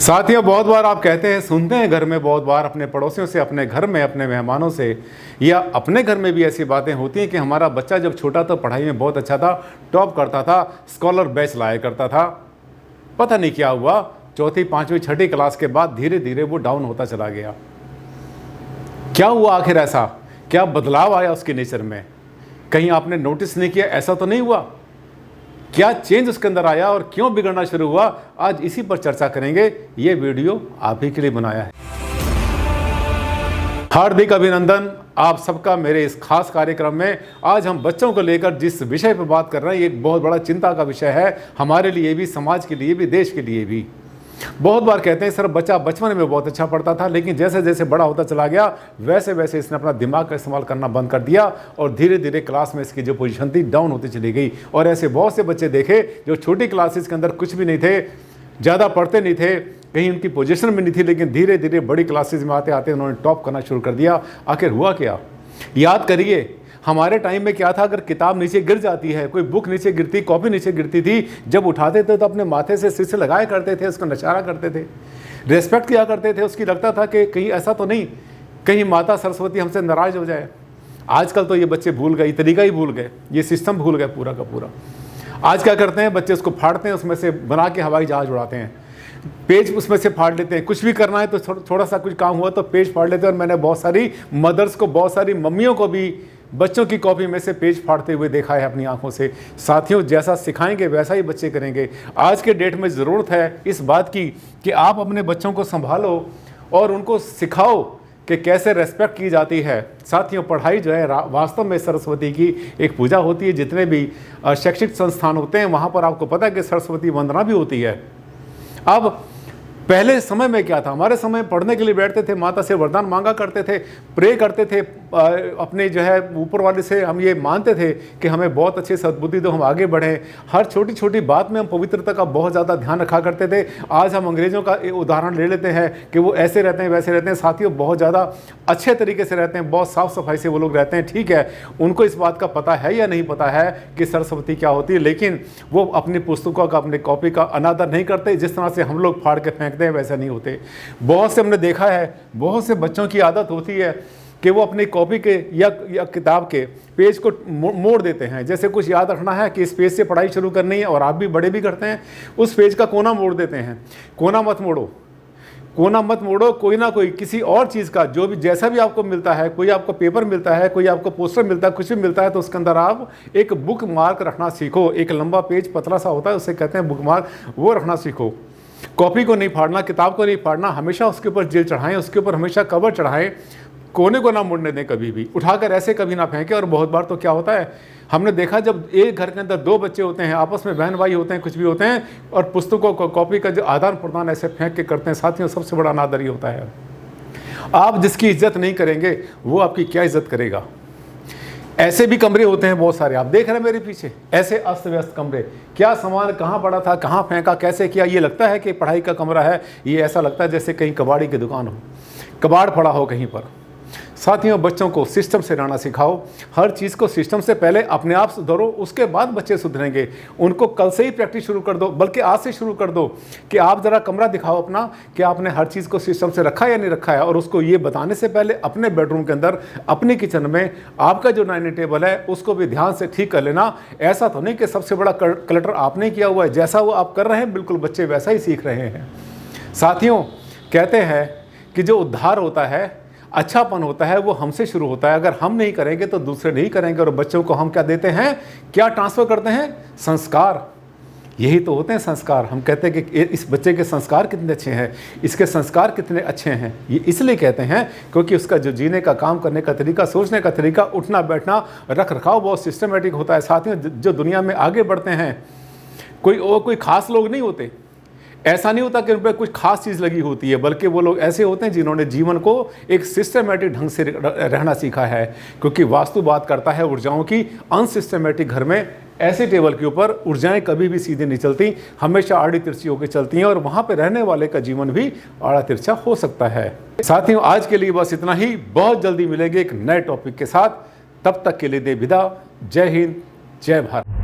साथियों, बहुत बार आप कहते हैं, सुनते हैं घर में, बहुत बार अपने पड़ोसियों से, अपने घर में, अपने मेहमानों से या अपने घर में भी ऐसी बातें होती हैं कि हमारा बच्चा जब छोटा था पढ़ाई में बहुत अच्छा था, टॉप करता था, स्कॉलर बैच लाया करता था। पता नहीं क्या हुआ, चौथी, पाँचवीं, छठी क्लास के बाद धीरे धीरे वो डाउन होता चला गया। क्या हुआ आखिर? ऐसा क्या बदलाव आया उसके नेचर में? कहीं आपने नोटिस नहीं किया? ऐसा तो नहीं हुआ? क्या चेंज उसके अंदर आया और क्यों बिगड़ना शुरू हुआ? आज इसी पर चर्चा करेंगे। ये वीडियो आप ही के लिए बनाया है। हार्दिक अभिनंदन आप सबका मेरे इस खास कार्यक्रम में। आज हम बच्चों को लेकर जिस विषय पर बात कर रहे हैं, ये एक बहुत बड़ा चिंता का विषय है, हमारे लिए भी, समाज के लिए भी, देश के लिए भी। बहुत बार कहते हैं सर, बच्चा बचपन में बहुत अच्छा पढ़ता था, लेकिन जैसे जैसे बड़ा होता चला गया वैसे वैसे इसने अपना दिमाग का इस्तेमाल करना बंद कर दिया और धीरे धीरे क्लास में इसकी जो पोजीशन थी डाउन होती चली गई। और ऐसे बहुत से बच्चे देखे जो छोटी क्लासेस के अंदर कुछ भी नहीं थे, ज़्यादा पढ़ते नहीं थे, कहीं उनकी पोजीशन में नहीं थी, लेकिन धीरे धीरे बड़ी क्लासेस में आते आते उन्होंने टॉप करना शुरू कर दिया। आखिर हुआ क्या? याद करिए, हमारे टाइम में क्या था, अगर किताब नीचे गिर जाती है, कोई बुक नीचे गिरती, कॉपी नीचे गिरती थी, जब उठाते थे तो अपने माथे से सिर से लगाया करते थे, उसको नचारा करते थे, रेस्पेक्ट किया करते थे उसकी। लगता था कि कहीं ऐसा तो नहीं, कहीं माता सरस्वती हमसे नाराज हो जाए। आजकल तो ये बच्चे भूल गए, तरीका ही भूल गए, ये सिस्टम भूल गए पूरा का पूरा। आज क्या करते हैं, बच्चे उसको फाड़ते हैं, उसमें से बना के हवाई जहाज उड़ाते हैं, पेज उसमें से फाड़ लेते हैं। कुछ भी करना है तो थोड़ा सा कुछ काम हुआ तो पेज फाड़ लेते हैं। और मैंने बहुत सारी मदर्स को, बहुत सारी मम्मियों को भी बच्चों की कॉपी में से पेज फाड़ते हुए देखा है अपनी आंखों से। साथियों, जैसा सिखाएंगे वैसा ही बच्चे करेंगे। आज के डेट में ज़रूरत है इस बात की कि आप अपने बच्चों को संभालो और उनको सिखाओ कि कैसे रेस्पेक्ट की जाती है। साथियों, पढ़ाई जो है वास्तव में सरस्वती की एक पूजा होती है। जितने भी शैक्षिक संस्थान होते हैं वहाँ पर आपको पता है कि सरस्वती वंदना भी होती है। अब पहले समय में क्या था, हमारे समय पढ़ने के लिए बैठते थे, माता से वरदान मांगा करते थे, प्रे करते थे, अपने जो है ऊपर वाले से हम ये मानते थे कि हमें बहुत अच्छी सद्बुद्धि दो, हम आगे बढ़ें। हर छोटी छोटी बात में हम पवित्रता का बहुत ज़्यादा ध्यान रखा करते थे। आज हम अंग्रेज़ों का उदाहरण ले लेते हैं कि वो ऐसे रहते हैं, वैसे रहते हैं। साथियों, बहुत ज़्यादा अच्छे तरीके से रहते हैं, बहुत साफ़ सफाई से वो लोग रहते हैं। ठीक है, उनको इस बात का पता है या नहीं पता है कि सरस्वती क्या होती है, लेकिन वो अपनी पुस्तकों का, अपनी कॉपी का अनादर नहीं करते। जिस तरह से हम लोग फाड़ के फेंकते हैं वैसा नहीं होते। बहुत से हमने देखा है, बहुत से बच्चों की आदत होती है कि वो अपनी कॉपी के या किताब के पेज को मोड़ देते हैं। जैसे कुछ याद रखना है कि इस पेज से पढ़ाई शुरू करनी है, और आप भी बड़े भी करते हैं, उस पेज का कोना मोड़ देते हैं। कोना मत मोड़ो, कोना मत मोड़ो। कोई ना कोई किसी और चीज़ का, जो भी जैसा भी आपको मिलता है, कोई आपको पेपर मिलता है, कोई आपको पोस्टर मिलता है, कुछ भी मिलता है, तो उसके अंदर आप एक बुक मार्क रखना सीखो। एक लंबा पेज पतला सा होता है, उसे कहते हैं बुक मार्क, वो रखना सीखो। कॉपी को नहीं फाड़ना, किताब को नहीं फाड़ना, हमेशा उसके ऊपर जेल चढ़ाएं, उसके ऊपर हमेशा कवर चढ़ाएं। कोने को ना मुड़ने दें कभी भी, उठाकर ऐसे कभी ना फेंकें। और बहुत बार तो क्या होता है, हमने देखा, जब एक घर के अंदर दो बच्चे होते हैं, आपस में बहन भाई होते हैं, कुछ भी होते हैं, और पुस्तकों को, कॉपी का जो आदान प्रदान ऐसे फेंक के करते हैं। साथियों, सबसे बड़ा अनादर ही होता है। आप जिसकी इज्जत नहीं करेंगे वो आपकी क्या इज्जत करेगा? ऐसे भी कमरे होते हैं बहुत सारे, आप देख रहे हैं मेरे पीछे, ऐसे अस्त व्यस्त कमरे। क्या सामान कहाँ पड़ा था, कहाँ फेंका, कैसे किया, ये लगता है कि पढ़ाई का कमरा है। ये ऐसा लगता है जैसे कहीं कबाड़ी की दुकान हो, कबाड़ पड़ा हो कहीं पर। साथियों, बच्चों को सिस्टम से रहना सिखाओ। हर चीज़ को सिस्टम से पहले अपने आप सुधरो, उसके बाद बच्चे सुधरेंगे। उनको कल से ही प्रैक्टिस शुरू कर दो, बल्कि आज से शुरू कर दो कि आप ज़रा कमरा दिखाओ अपना कि आपने हर चीज़ को सिस्टम से रखा या नहीं रखा है। और उसको ये बताने से पहले अपने बेडरूम के अंदर, अपने किचन में आपका जो डाइनिंग टेबल है उसको भी ध्यान से ठीक कर लेना। ऐसा तो नहीं कि सबसे बड़ा क्लटर आपने किया हुआ है, जैसा वो आप कर रहे हैं बिल्कुल बच्चे वैसा ही सीख रहे हैं। साथियों, कहते हैं कि जो उद्धार होता है, अच्छापन होता है, वो हमसे शुरू होता है। अगर हम नहीं करेंगे तो दूसरे नहीं करेंगे। और बच्चों को हम क्या देते हैं, क्या ट्रांसफ़र करते हैं? संस्कार। यही तो होते हैं संस्कार। हम कहते हैं कि इस बच्चे के संस्कार कितने अच्छे हैं, इसके संस्कार कितने अच्छे हैं। ये इसलिए कहते हैं क्योंकि उसका जो जीने का, काम करने का तरीका, सोचने का तरीका, उठना बैठना, रख रखाव बहुत सिस्टमेटिक होता है। साथियों, जो दुनिया में आगे बढ़ते हैं, कोई खास लोग नहीं होते। ऐसा नहीं होता कि उन पर कुछ खास चीज़ लगी होती है, बल्कि वो लोग ऐसे होते हैं जिन्होंने जीवन को एक सिस्टमेटिक ढंग से रहना सीखा है। क्योंकि वास्तु बात करता है ऊर्जाओं की। अनसिस्टमेटिक घर में, ऐसे टेबल के ऊपर ऊर्जाएं कभी भी सीधे नहीं चलती, हमेशा आड़ी तिरछी होकर चलती हैं, और वहाँ पर रहने वाले का जीवन भी आड़ा तिरछा हो सकता है। साथियों, आज के लिए बस इतना ही। बहुत जल्दी मिलेंगे एक नए टॉपिक के साथ। तब तक के लिए दे विदा। जय हिंद, जय भारत।